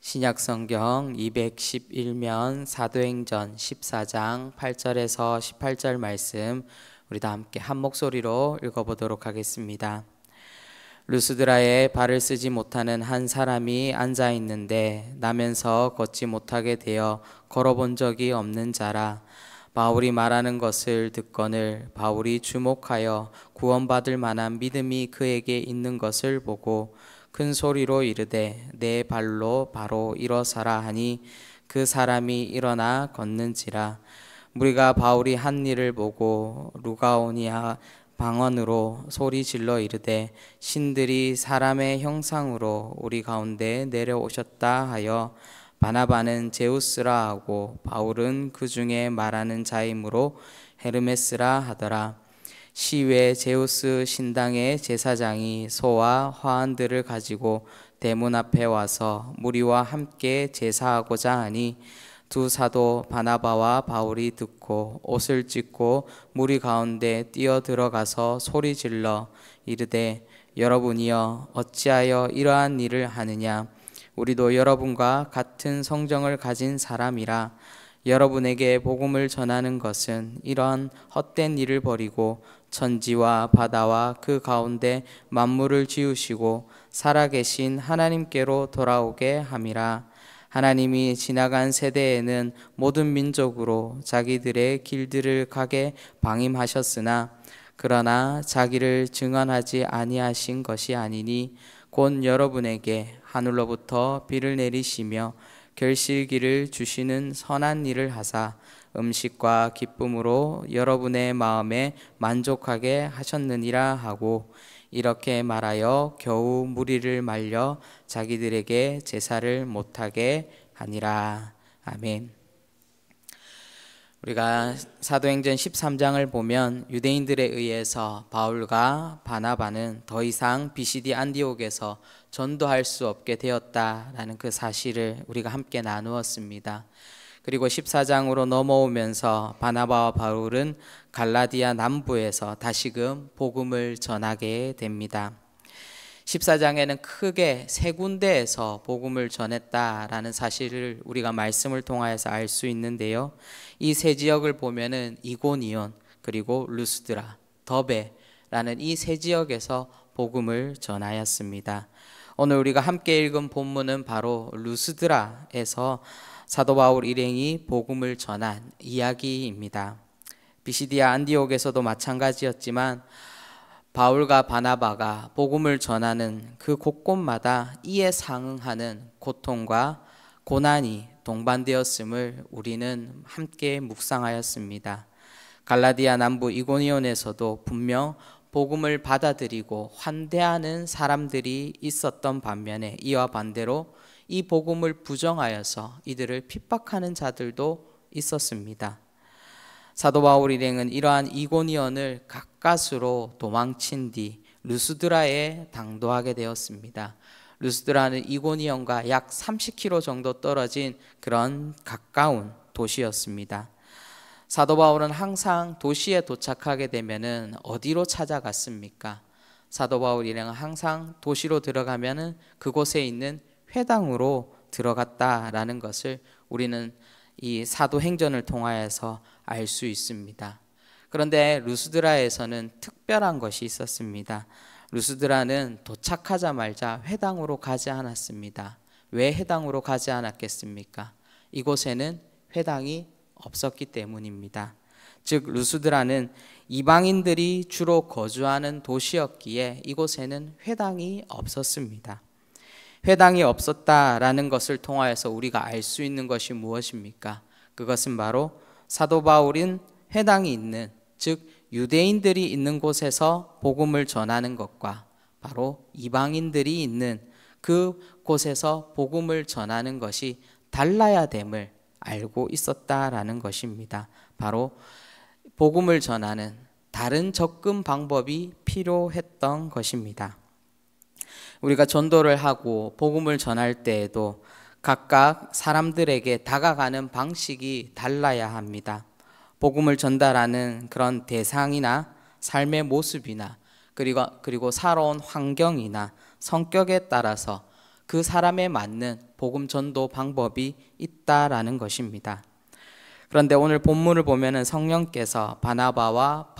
신약성경 211면 사도행전 14장 8절에서 18절 말씀 우리 다 함께 한 목소리로 읽어보도록 하겠습니다. 루스드라에 발을 쓰지 못하는 한 사람이 앉아 있는데 나면서 걷지 못하게 되어 걸어본 적이 없는 자라. 바울이 말하는 것을 듣거늘 바울이 주목하여 구원받을 만한 믿음이 그에게 있는 것을 보고 큰 소리로 이르되 내 발로 바로 일어서라 하니 그 사람이 일어나 걷는지라. 무리가 바울이 한 일을 보고 루가오니아 방언으로 소리 질러 이르되 신들이 사람의 형상으로 우리 가운데 내려오셨다 하여 바나바는 제우스라 하고 바울은 그 중에 말하는 자이므로 헤르메스라 하더라. 시외 제우스 신당의 제사장이 소와 화환들을 가지고 대문 앞에 와서 무리와 함께 제사하고자 하니 두 사도 바나바와 바울이 듣고 옷을 찢고 무리 가운데 뛰어 들어가서 소리 질러 이르되 여러분이여 어찌하여 이러한 일을 하느냐. 우리도 여러분과 같은 성정을 가진 사람이라. 여러분에게 복음을 전하는 것은 이러한 헛된 일을 버리고 천지와 바다와 그 가운데 만물을 지으시고 살아계신 하나님께로 돌아오게 함이라. 하나님이 지나간 세대에는 모든 민족으로 자기들의 길들을 가게 방임하셨으나 그러나 자기를 증언하지 아니하신 것이 아니니 곧 여러분에게 하늘로부터 비를 내리시며 결실기를 주시는 선한 일을 하사 음식과 기쁨으로 여러분의 마음에 만족하게 하셨느니라 하고 이렇게 말하여 겨우 무리를 말려 자기들에게 제사를 못하게 하니라. 아멘. 우리가 사도행전 13장을 보면 유대인들에 의해서 바울과 바나바는 더 이상 비시디 안디옥에서 전도할 수 없게 되었다라는 그 사실을 우리가 함께 나누었습니다. 그리고 14장으로 넘어오면서 바나바와 바울은 갈라디아 남부에서 다시금 복음을 전하게 됩니다. 14장에는 크게 세 군데에서 복음을 전했다라는 사실을 우리가 말씀을 통하여서 알 수 있는데요. 이 세 지역을 보면은 이고니온 그리고 루스드라, 더베라는 이 세 지역에서 복음을 전하였습니다. 오늘 우리가 함께 읽은 본문은 바로 루스드라에서 사도 바울 일행이 복음을 전한 이야기입니다. 비시디아 안디옥에서도 마찬가지였지만 바울과 바나바가 복음을 전하는 그 곳곳마다 이에 상응하는 고통과 고난이 동반되었음을 우리는 함께 묵상하였습니다. 갈라디아 남부 이고니온에서도 분명 복음을 받아들이고 환대하는 사람들이 있었던 반면에 이와 반대로 이 복음을 부정하여서 이들을 핍박하는 자들도 있었습니다. 사도 바울 일행은 이러한 이고니온을 가까스로 도망친 뒤 루스드라에 당도하게 되었습니다. 루스드라는 이고니온과 약 30km 정도 떨어진 그런 가까운 도시였습니다. 사도 바울은 항상 도시에 도착하게 되면은 어디로 찾아갔습니까? 사도 바울 일행은 항상 도시로 들어가면은 그곳에 있는 회당으로 들어갔다라는 것을 우리는 이 사도행전을 통하여서 알 수 있습니다. 그런데 루스드라에서는 특별한 것이 있었습니다. 루스드라는 도착하자마자 회당으로 가지 않았습니다. 왜 회당으로 가지 않았겠습니까? 이곳에는 회당이 없었기 때문입니다. 즉 루스드라는 이방인들이 주로 거주하는 도시였기에 이곳에는 회당이 없었습니다. 회당이 없었다라는 것을 통하여서 우리가 알 수 있는 것이 무엇입니까? 그것은 바로 사도 바울은 회당이 있는, 즉 유대인들이 있는 곳에서 복음을 전하는 것과 바로 이방인들이 있는 그 곳에서 복음을 전하는 것이 달라야 됨을 알고 있었다라는 것입니다. 바로 복음을 전하는 다른 접근 방법이 필요했던 것입니다. 우리가 전도를 하고 복음을 전할 때에도 각각 사람들에게 다가가는 방식이 달라야 합니다. 복음을 전달하는 그런 대상이나 삶의 모습이나 그리고 살아온 환경이나 성격에 따라서 그 사람에 맞는 복음 전도 방법이 있다라는 것입니다. 그런데 오늘 본문을 보면은 성령께서 바나바와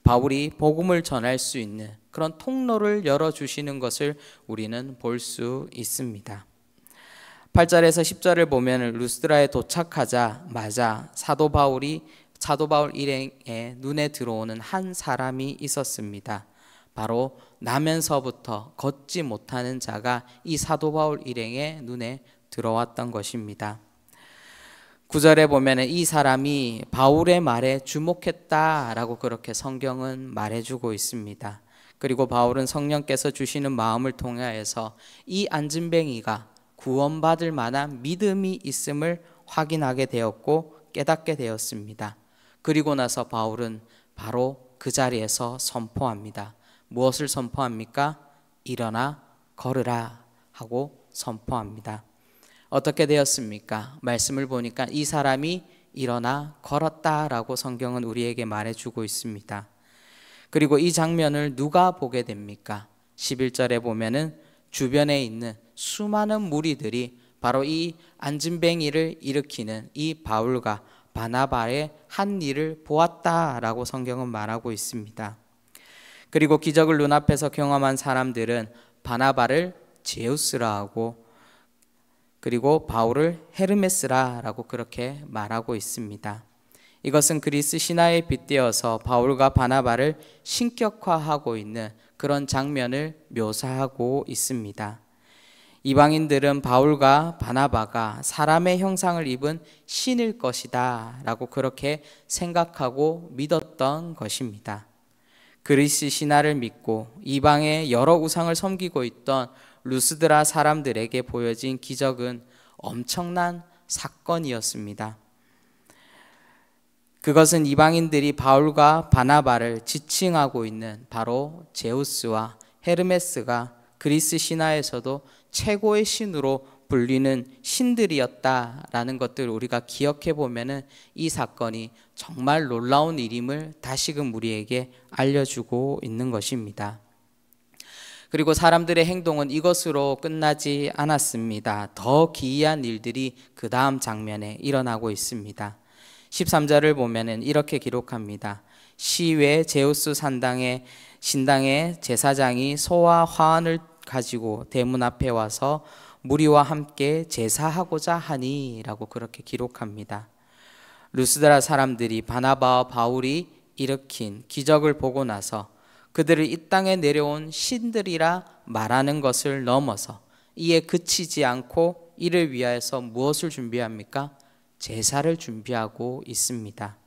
바울이 복음을 전할 수 있는 그런 통로를 열어주시는 것을 우리는 볼 수 있습니다. 8절에서 10절을 보면 루스드라에 도착하자마자 사도 바울 일행의 눈에 들어오는 한 사람이 있었습니다. 바로 나면서부터 걷지 못하는 자가 이 사도 바울 일행의 눈에 들어왔던 것입니다. 9절에 보면 이 사람이 바울의 말에 주목했다라고 그렇게 성경은 말해주고 있습니다. 그리고 바울은 성령께서 주시는 마음을 통하여서 이 안진뱅이가 구원받을 만한 믿음이 있음을 확인하게 되었고 깨닫게 되었습니다. 그리고 나서 바울은 바로 그 자리에서 선포합니다. 무엇을 선포합니까? 일어나 걸으라 하고 선포합니다. 어떻게 되었습니까? 말씀을 보니까 이 사람이 일어나 걸었다라고 성경은 우리에게 말해주고 있습니다. 그리고 이 장면을 누가 보게 됩니까? 11절에 보면은 주변에 있는 수많은 무리들이 바로 이 안진뱅이를 일으키는 이 바울과 바나바의 한 일을 보았다라고 성경은 말하고 있습니다. 그리고 기적을 눈앞에서 경험한 사람들은 바나바를 제우스라 하고 그리고 바울을 헤르메스라라고 그렇게 말하고 있습니다. 이것은 그리스 신화에 빗대어서 바울과 바나바를 신격화하고 있는 그런 장면을 묘사하고 있습니다. 이방인들은 바울과 바나바가 사람의 형상을 입은 신일 것이다 라고 그렇게 생각하고 믿었던 것입니다. 그리스 신화를 믿고 이방의 여러 우상을 섬기고 있던 루스드라 사람들에게 보여진 기적은 엄청난 사건이었습니다. 그것은 이방인들이 바울과 바나바를 지칭하고 있는 바로 제우스와 헤르메스가 그리스 신화에서도 최고의 신으로 불리는 신들이었다라는 것들을 우리가 기억해 보면은 이 사건이 정말 놀라운 일임을 다시금 우리에게 알려주고 있는 것입니다. 그리고 사람들의 행동은 이것으로 끝나지 않았습니다. 더 기이한 일들이 그 다음 장면에 일어나고 있습니다. 13절을 보면은 이렇게 기록합니다. 시외 제우스 신당의 제사장이 소와 화환을 가지고 대문 앞에 와서 무리와 함께 제사하고자 하니 라고 그렇게 기록합니다. 루스드라 사람들이 바나바와 바울이 일으킨 기적을 보고 나서 그들을 이 땅에 내려온 신들이라 말하는 것을 넘어서 이에 그치지 않고 이를 위하여서 무엇을 준비합니까? 제사를 준비하고 있습니다.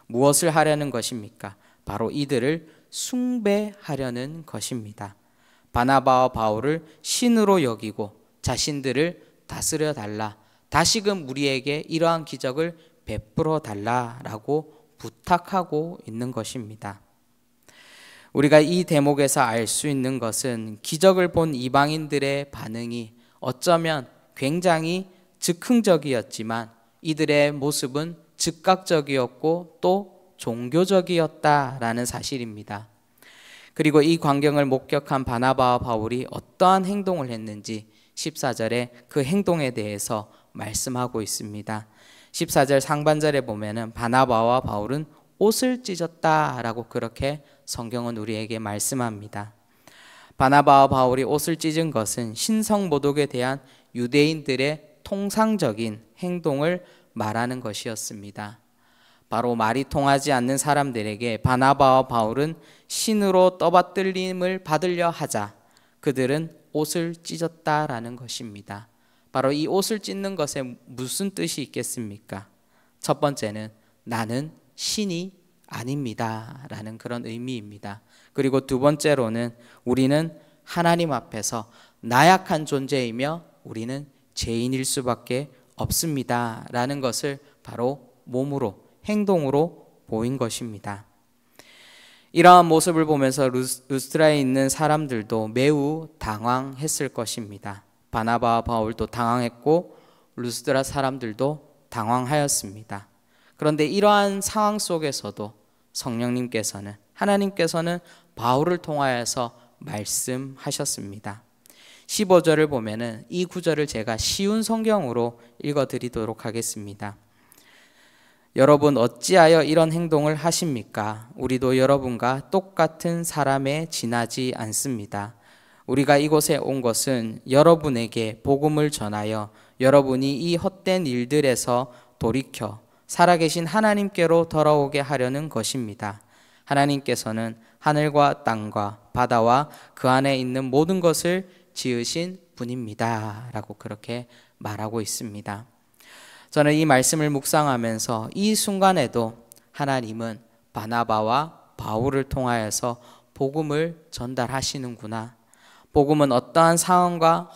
무엇을 하려는 것입니까? 바로 이들을 숭배하려는 것입니다. 바나바와 바울을 신으로 여기고 자신들을 다스려 달라, 다시금 우리에게 이러한 기적을 베풀어 달라라고 부탁하고 있는 것입니다. 우리가 이 대목에서 알 수 있는 것은 기적을 본 이방인들의 반응이 어쩌면 굉장히 즉흥적이었지만 이들의 모습은 즉각적이었고 또 종교적이었다라는 사실입니다. 그리고 이 광경을 목격한 바나바와 바울이 어떠한 행동을 했는지 14절에 그 행동에 대해서 말씀하고 있습니다. 14절 상반절에 보면은 바나바와 바울은 옷을 찢었다라고 그렇게 성경은 우리에게 말씀합니다. 바나바와 바울이 옷을 찢은 것은 신성모독에 대한 유대인들의 통상적인 행동을 말하는 것이었습니다. 바로 말이 통하지 않는 사람들에게 바나바와 바울은 신으로 떠받들림을 받으려 하자 그들은 옷을 찢었다라는 것입니다. 바로 이 옷을 찢는 것에 무슨 뜻이 있겠습니까? 첫 번째는 나는 신이 아닙니다 라는 그런 의미입니다. 그리고 두 번째로는 우리는 하나님 앞에서 나약한 존재이며 우리는 죄인일 수밖에 없습니다 라는 것을 바로 몸으로 행동으로 보인 것입니다. 이러한 모습을 보면서 루스드라에 있는 사람들도 매우 당황했을 것입니다. 바나바와 바울도 당황했고 루스드라 사람들도 당황하였습니다. 그런데 이러한 상황 속에서도 하나님께서는 바울을 통하여서 말씀하셨습니다. 15절을 보면은 이 구절을 제가 쉬운 성경으로 읽어드리도록 하겠습니다. 여러분 어찌하여 이런 행동을 하십니까? 우리도 여러분과 똑같은 사람에 지나지 않습니다. 우리가 이곳에 온 것은 여러분에게 복음을 전하여 여러분이 이 헛된 일들에서 돌이켜 살아계신 하나님께로 돌아오게 하려는 것입니다. 하나님께서는 하늘과 땅과 바다와 그 안에 있는 모든 것을 지으신 분입니다. 라고 그렇게 말하고 있습니다. 저는 이 말씀을 묵상하면서 이 순간에도 하나님은 바나바와 바울을 통하여서 복음을 전달하시는구나. 복음은 어떠한 상황과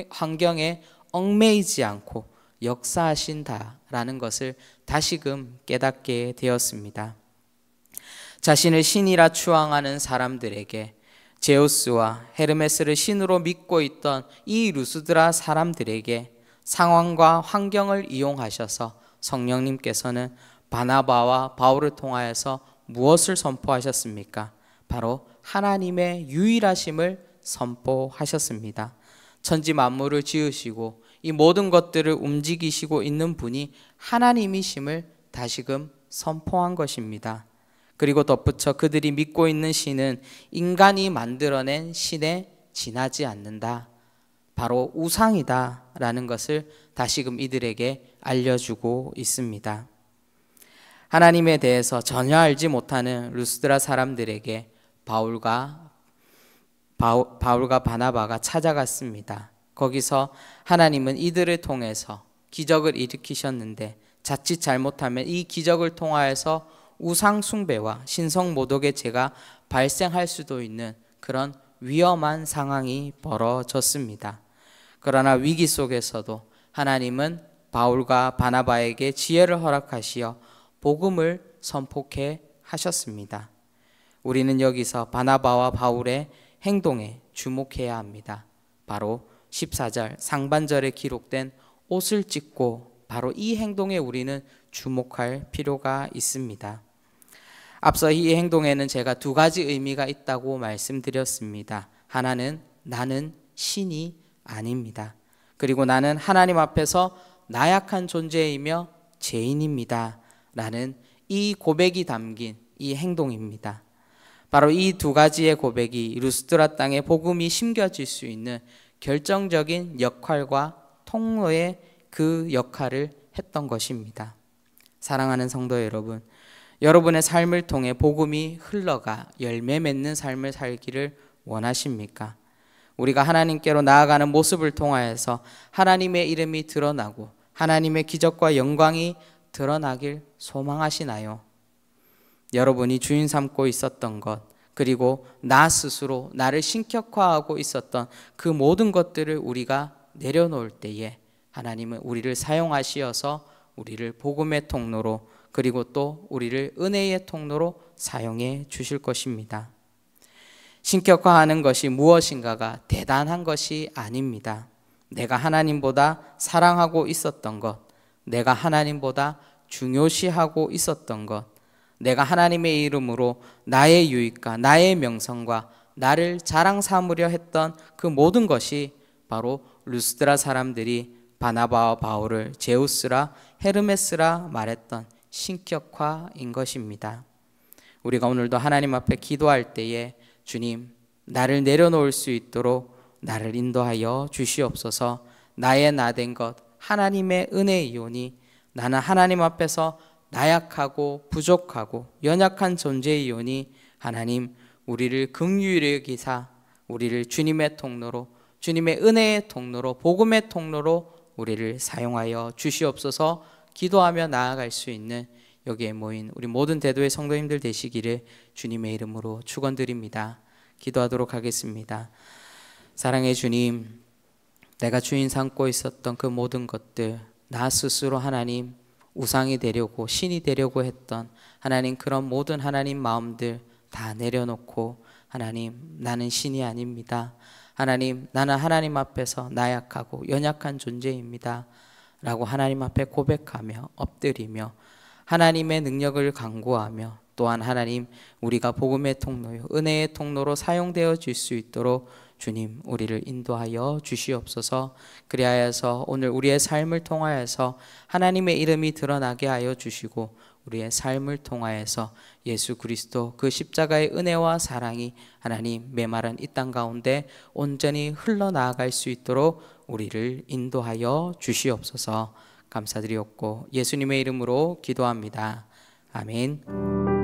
환경에 얽매이지 않고 역사하신다라는 것을 다시금 깨닫게 되었습니다. 자신을 신이라 추앙하는 사람들에게 제우스와 헤르메스를 신으로 믿고 있던 이 루스드라 사람들에게 상황과 환경을 이용하셔서 성령님께서는 바나바와 바울을 통하여서 무엇을 선포하셨습니까? 바로 하나님의 유일하심을 선포하셨습니다. 천지 만물을 지으시고 이 모든 것들을 움직이시고 있는 분이 하나님이심을 다시금 선포한 것입니다. 그리고 덧붙여 그들이 믿고 있는 신은 인간이 만들어낸 신에 지나지 않는다. 바로 우상이다 라는 것을 다시금 이들에게 알려주고 있습니다. 하나님에 대해서 전혀 알지 못하는 루스드라 사람들에게 바울과 바나바가 찾아갔습니다. 거기서 하나님은 이들을 통해서 기적을 일으키셨는데 자칫 잘못하면 이 기적을 통하여서 우상 숭배와 신성 모독의 죄가 발생할 수도 있는 그런 위험한 상황이 벌어졌습니다. 그러나 위기 속에서도 하나님은 바울과 바나바에게 지혜를 허락하시어 복음을 선포케 하셨습니다. 우리는 여기서 바나바와 바울의 행동에 주목해야 합니다. 바로 14절 상반절에 기록된 옷을 찢고 바로 이 행동에 우리는 주목할 필요가 있습니다. 앞서 이 행동에는 제가 두 가지 의미가 있다고 말씀드렸습니다. 하나는 나는 신이 아닙니다. 그리고 나는 하나님 앞에서 나약한 존재이며 죄인입니다. 라는 이 고백이 담긴 이 행동입니다. 바로 이 두 가지의 고백이 루스드라 땅에 복음이 심겨질 수 있는 결정적인 역할과 통로의 그 역할을 했던 것입니다. 사랑하는 성도 여러분, 여러분의 삶을 통해 복음이 흘러가 열매 맺는 삶을 살기를 원하십니까? 우리가 하나님께로 나아가는 모습을 통하여서 하나님의 이름이 드러나고 하나님의 기적과 영광이 드러나길 소망하시나요? 여러분이 주인 삼고 있었던 것, 그리고 나 스스로 나를 신격화하고 있었던 그 모든 것들을 우리가 내려놓을 때에 하나님은 우리를 사용하시어서 우리를 복음의 통로로, 그리고 또 우리를 은혜의 통로로 사용해 주실 것입니다. 신격화하는 것이 무엇인가가 대단한 것이 아닙니다. 내가 하나님보다 사랑하고 있었던 것, 내가 하나님보다 중요시하고 있었던 것, 내가 하나님의 이름으로 나의 유익과 나의 명성과 나를 자랑 삼으려 했던 그 모든 것이 바로 루스드라 사람들이 바나바와 바울을 제우스라 헤르메스라 말했던 신격화인 것입니다. 우리가 오늘도 하나님 앞에 기도할 때에 주님, 나를 내려놓을 수 있도록 나를 인도하여 주시옵소서. 나의 나된 것 하나님의 은혜이오니 나는 하나님 앞에서 나약하고 부족하고 연약한 존재이오니 하나님, 우리를 긍휼히 여기사 우리를 주님의 통로로, 주님의 은혜의 통로로, 복음의 통로로 우리를 사용하여 주시옵소서. 기도하며 나아갈 수 있는 여기에 모인 우리 모든 대도의 성도님들 되시기를 주님의 이름으로 축원드립니다. 기도하도록 하겠습니다. 사랑의 주님, 내가 주인 삼고 있었던 그 모든 것들, 나 스스로 하나님 우상이 되려고, 신이 되려고 했던 하나님 그런 모든 하나님 마음들 다 내려놓고 하나님, 나는 신이 아닙니다. 하나님, 나는 하나님 앞에서 나약하고 연약한 존재입니다. 라고 하나님 앞에 고백하며 엎드리며 하나님의 능력을 간구하며 또한 하나님, 우리가 복음의 통로요, 은혜의 통로로 사용되어 질 수 있도록 주님, 우리를 인도하여 주시옵소서. 그리하여서 오늘 우리의 삶을 통하여서 하나님의 이름이 드러나게 하여 주시고 우리의 삶을 통하여서 예수 그리스도 그 십자가의 은혜와 사랑이 하나님 메마른 이 땅 가운데 온전히 흘러나아갈 수 있도록 우리를 인도하여 주시옵소서. 감사드리옵고 예수님의 이름으로 기도합니다. 아멘.